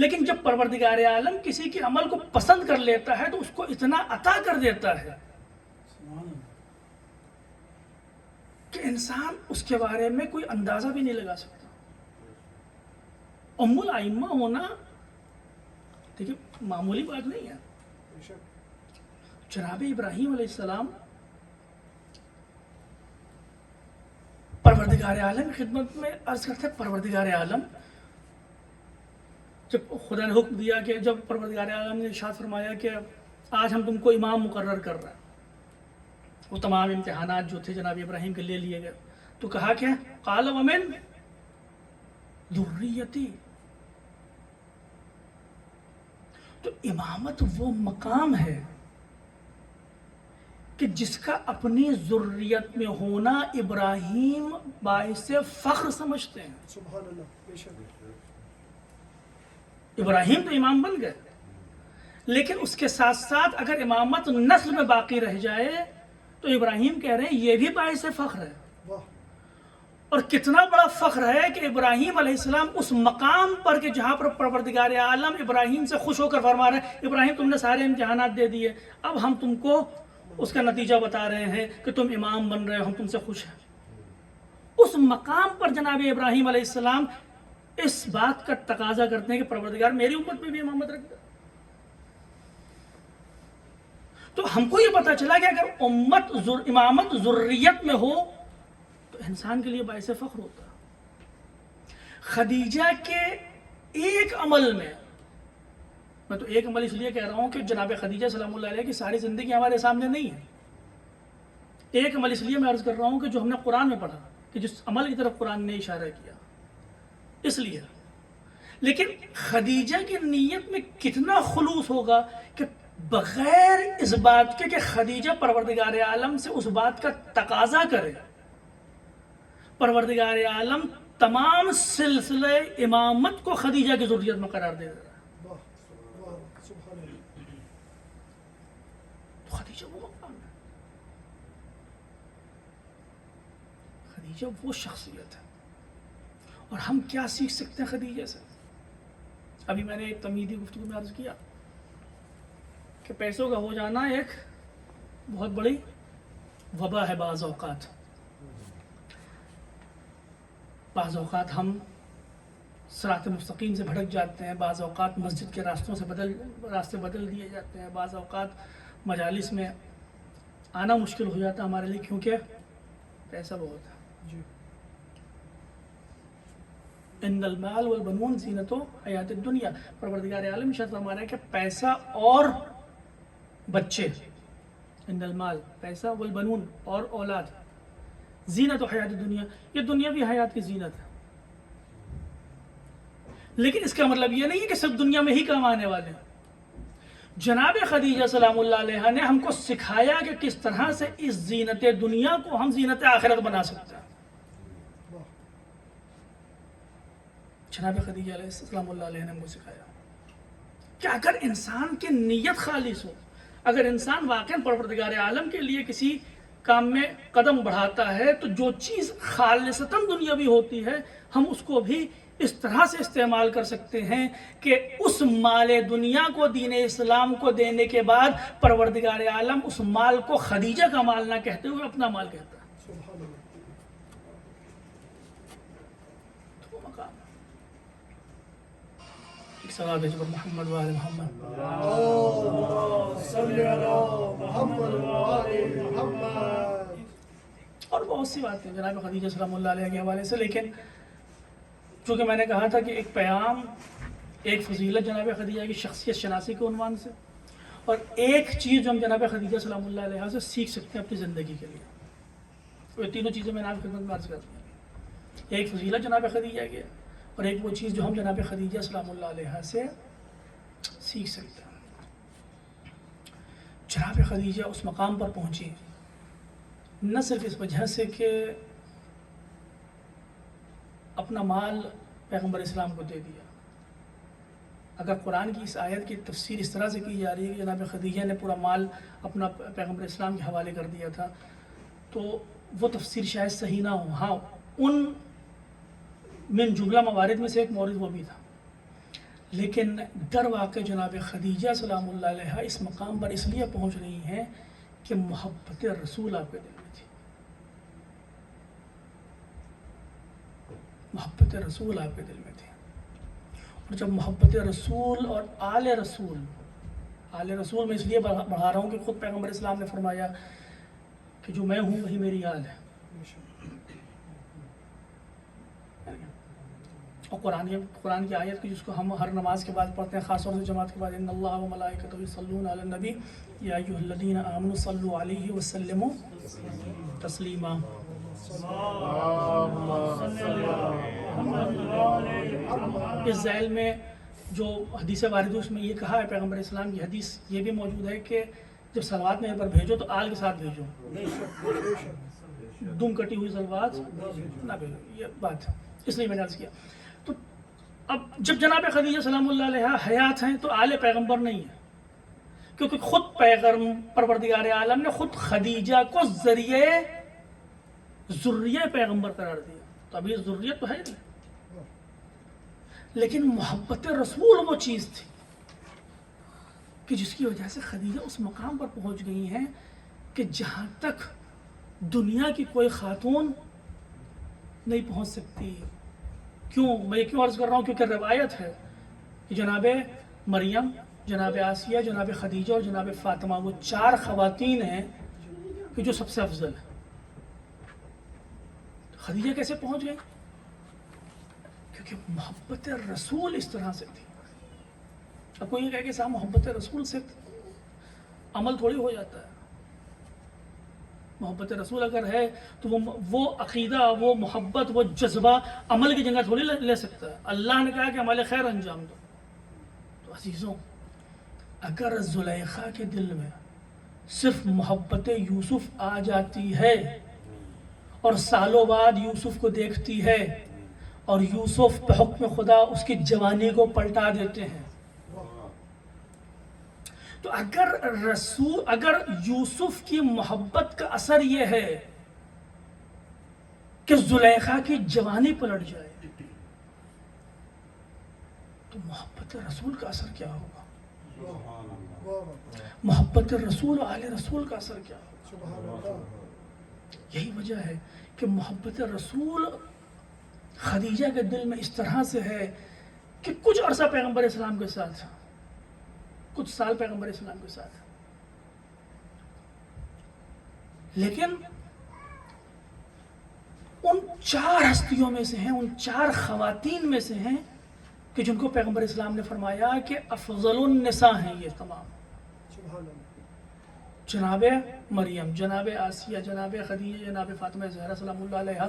لیکن جب پروردگار عالم کسی کے عمل کو پسند کر لیتا ہے تو اس کو اتنا عطا کر دیتا ہے کہ انسان اس کے بارے میں کوئی اندازہ بھی نہیں لگا سکتا. ام الائمہ ہونا دیکھیے معمولی بات نہیں ہے. جناب ابراہیم علیہ السلام پروردگار عالم کی خدمت میں عرض کرتے ہیں پروردگار عالم، جب خدا نے حکم دیا کہ جب پروردگار عالم نے ارشاد فرمایا کہ آج ہم تم کو امام مقرر کر رہے ہیں، وہ تمام امتحانات جو تھے جناب ابراہیم کے لے لیے گئے، تو کہا کہ قال ومن ذریتی. تو امامت وہ مقام ہے کہ جس کا اپنی ذریت میں ہونا ابراہیم باعث فخر سمجھتے ہیں. سبحان اللہ. بے شک. ابراہیم تو امام بن گئے، لیکن اس کے ساتھ ساتھ اگر امامت نسل میں باقی رہ جائے تو ابراہیم کہہ رہے ہیں یہ بھی باعث فخر ہے. واہ. اور کتنا بڑا فخر ہے کہ ابراہیم علیہ السلام اس مقام پر کہ جہاں پر پروردگار عالم ابراہیم سے خوش ہو کر فرما رہے ہیں ابراہیم تم نے سارے امتحانات دے دیے، اب ہم تم کو اس کا نتیجہ بتا رہے ہیں کہ تم امام بن رہے ہو، ہم تم سے خوش ہیں. اس مقام پر جناب ابراہیم علیہ السلام اس بات کا تقاضا کرتے ہیں کہ پروردگار میری امت میں بھی امامت رکھ دے. تو ہم کو یہ پتا چلا کہ اگر امامت ذریت میں ہو تو انسان کے لیے باعث فخر ہوتا. خدیجہ کے ایک عمل میں تو ایک عمل اس لیے کہہ رہا ہوں کہ جناب خدیجہ سلام اللہ علیہ کی ساری زندگی ہمارے سامنے نہیں ہے. ایک عمل اس لیے میں عرض کر رہا ہوں کہ جو ہم نے قرآن میں پڑھا کہ جس عمل کی طرف قرآن نے اشارہ کیا اس لیے. لیکن خدیجہ کی نیت میں کتنا خلوص ہوگا کہ بغیر اس بات کے کہ خدیجہ پروردگار عالم سے اس بات کا تقاضا کرے، پروردگار عالم تمام سلسلہ امامت کو خدیجہ کی ذریت میں قرار دے رہا ہے. واہ. واہ. سبحان اللہ. تو خدیجہ وہ مقام ہے، خدیجہ وہ شخصیت ہے. اور ہم کیا سیکھ سکتے ہیں خدیجہ سے؟ ابھی میں نے ایک تمہیدی گفتگو میں عرض کیا کہ پیسوں کا ہو جانا ایک بہت بڑی وبا ہے. بعض اوقات ہم صراط مستقیم سے بھٹک جاتے ہیں، بعض اوقات مسجد کے راستوں سے راستے بدل دیے جاتے ہیں، بعض اوقات مجالس میں آنا مشکل ہو جاتا ہے ہمارے لیے کیونکہ پیسہ بہت ہے. جی. ان المال والبنون زینت حیات الدنیا. پروردگار عالم ارشاد فرما رہا ہے کہ پیسہ اور بچے، ان المال پیسہ، والبنون اور اولاد، زینت حیات الدنیا، یہ دنیاوی حیات کی زینت ہے. لیکن اس کا مطلب یہ نہیں ہے کہ صرف دنیا میں ہی کام آنے والے ہیں. جناب خدیجہ سلام اللہ علیہ نے ہم کو سکھایا کہ کس طرح سے اس زینت دنیا کو ہم زینت آخرت بنا سکتے ہیں. جناب خدیجہ علیہ السلام اللہ علیہ نے ہم کو سکھایا کہ اگر انسان کی نیت خالص ہو، اگر انسان واقعا پروردگار عالم کے لیے کسی کام میں قدم بڑھاتا ہے تو جو چیز خالصتاً دنیاوی ہوتی ہے ہم اس کو بھی اس طرح سے استعمال کر سکتے ہیں کہ اس مال دنیا کو دین اسلام کو دینے کے بعد پروردگار عالم اس مال کو خدیجہ کا مال نہ کہتے ہوئے اپنا مال کہتا ہے. سبحان اللہ. تو وہ مقام ہے. ایک صلاۃ بھیجو پر محمد و آل محمد. صلی علی محمد و آل محمد. اور بہت سی باتیں جناب خدیجہ سلام اللہ علیہ کے حوالے سے، لیکن چونکہ میں نے کہا تھا کہ ایک پیام، ایک فضیلت جناب خدیجہ کی شخصیت شناسی کے عنوان سے، اور ایک چیز جو ہم جناب خدیجہ سلام اللہ علیہ سے سیکھ سکتے ہیں اپنی زندگی کے لیے، وہ تینوں چیزیں میں نے آپ کی خدمت میں عرض کر دی. ایک فضیلت جناب خدیجہ کی، اور ایک وہ چیز جو ہم جناب خدیجہ سلام اللہ علیہ سے سیکھ سکتے ہیں. جناب خدیجہ اس مقام پر پہنچی نہ صرف اس وجہ سے کہ اپنا مال پیغمبر اسلام کو دے دیا. اگر قرآن کی اس آیت کی تفسیر اس طرح سے کی جا رہی ہے کہ جناب خدیجہ نے پورا مال اپنا پیغمبر اسلام کے حوالے کر دیا تھا تو وہ تفسیر شاید صحیح نہ ہو. ہاں، ان من جملہ موارد میں سے ایک مورد وہ بھی تھا، لیکن در واقع جناب خدیجہ سلام اللہ علیہ اس مقام پر اس لیے پہنچ رہی ہیں کہ محبت رسول آپ کے دل میں تھی. محبت رسول آپ کے دل میں تھی. اور جب محبت رسول اور آل رسول میں اس لیے بڑھا رہا ہوں کہ خود پیغمبر اسلام نے فرمایا کہ جو میں ہوں وہی میری آل ہے. اور قرآن کی آیت کی جس کو ہم ہر نماز کے بعد پڑھتے ہیں، خاص طور سے جماعت کے بعد، ان اللہ و ملائکتہ یصلون علی النبی یا ایھا الذین آمنوا صلوا علیہ وسلموا تسلیما. اس ذیل میں جو حدیث وارد اس میں یہ کہا ہے، پیغمبر اسلام کی حدیث یہ بھی موجود ہے کہ جب صلوات میں پر بھیجو تو آل کے ساتھ بھیجو، دم کٹی ہوئی صلوات نہ بھیجو. یہ بات اس لیے میں نے عرض کیا. تو اب جب جناب خدیجہ سلام اللہ علیہ حیات ہیں تو آل پیغمبر نہیں ہے، کیونکہ خود پروردگار عالم نے خود خدیجہ کو ذریہ پیغمبر قرار دیا. تو ابھی ذریت تو ہے نہیں، لیکن محبت رسول وہ چیز تھی کہ جس کی وجہ سے خدیجہ اس مقام پر پہنچ گئی ہیں کہ جہاں تک دنیا کی کوئی خاتون نہیں پہنچ سکتی. کیوں میں یہ کیوں عرض کر رہا ہوں؟ کیونکہ روایت ہے کہ جناب مریم، جناب آسیہ، جناب خدیجہ اور جناب فاطمہ وہ 4 خواتین ہیں کہ جو سب سے افضل ہیں. خدیجہ کیسے پہنچ گئی؟ کیونکہ محبت رسول اس طرح سے تھی. اب کوئی یہ کہے کہ صاحب محبت رسول سے عمل تھوڑی ہو جاتا ہے. محبت رسول اگر ہے تو وہ عقیدہ، وہ محبت، وہ جذبہ عمل کی جگہ تھوڑی لے سکتا ہے. اللہ نے کہا کہ عمل خیر انجام دو. تو عزیزوں، اگر زلیخا کے دل میں صرف محبت یوسف آ جاتی ہے اور سالوں بعد یوسف کو دیکھتی ہے اور یوسف پہ حکم خدا اس کی جوانی کو پلٹا دیتے ہیں، تو اگر یوسف کی محبت کا اثر یہ ہے کہ زلیخا کی جوانی پلٹ جائے، تو محبت رسول کا اثر کیا ہوگا؟ محبت رسول و آل رسول کا اثر کیا ہوگا؟ یہی وجہ ہے کہ محبت رسول خدیجہ کے دل میں اس طرح سے ہے کہ کچھ عرصہ پیغمبر اسلام کے ساتھ، کچھ سال پیغمبر اسلام کے ساتھ، لیکن ان 4 ہستیوں میں سے ہیں، ان 4 خواتین میں سے ہیں کہ جن کو پیغمبر اسلام نے فرمایا کہ افضل النساء ہیں یہ تمام. جناب مریم، جناب آسیہ، جناب خدیجہ، جناب فاطمہ زہرا سلام اللہ علیہ.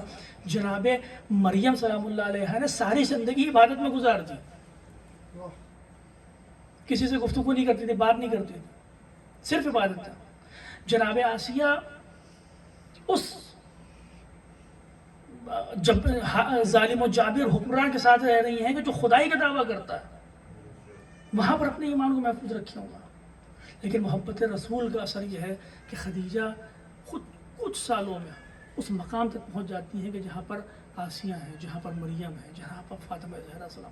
جناب مریم سلام اللہ علیہ نے ساری زندگی عبادت میں گزار دی، کسی سے گفتگو نہیں کرتی تھی، بات نہیں کرتی تھی، صرف عبادت تھا. جناب آسیہ اس جب ظالم و جابر حکمران کے ساتھ رہ رہی ہیں کہ جو خدائی کا دعویٰ کرتا ہے، وہاں پر اپنے ایمان کو محفوظ رکھے ہوں گا. لیکن محبت رسول کا اثر یہ ہے کہ خدیجہ خود کچھ سالوں میں اس مقام تک پہنچ جاتی ہے کہ جہاں پر آسیہ ہے، جہاں پر مریم ہے، جہاں پر فاطمہ زہرا سلام.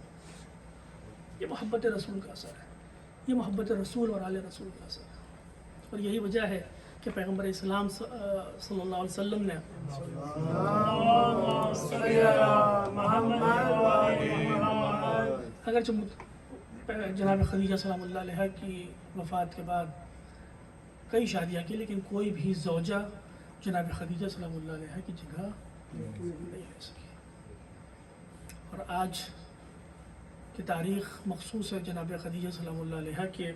یہ محبت رسول کا اثر ہے، یہ محبت رسول اور آل رسول کا اثر ہے. اور یہی وجہ ہے کہ پیغمبر اسلام صلی اللہ علیہ وسلم نے اگرچہ جناب خدیجہ سلام اللہ علیہ کی وفات کے بعد کئی شادیاں کی، لیکن کوئی بھی زوجہ جناب خدیجہ سلام اللہ علیہ کی جگہ نہیں لے سکی. اور آج کی تاریخ مخصوص ہے جناب خدیجہ سلام اللہ علیہ کے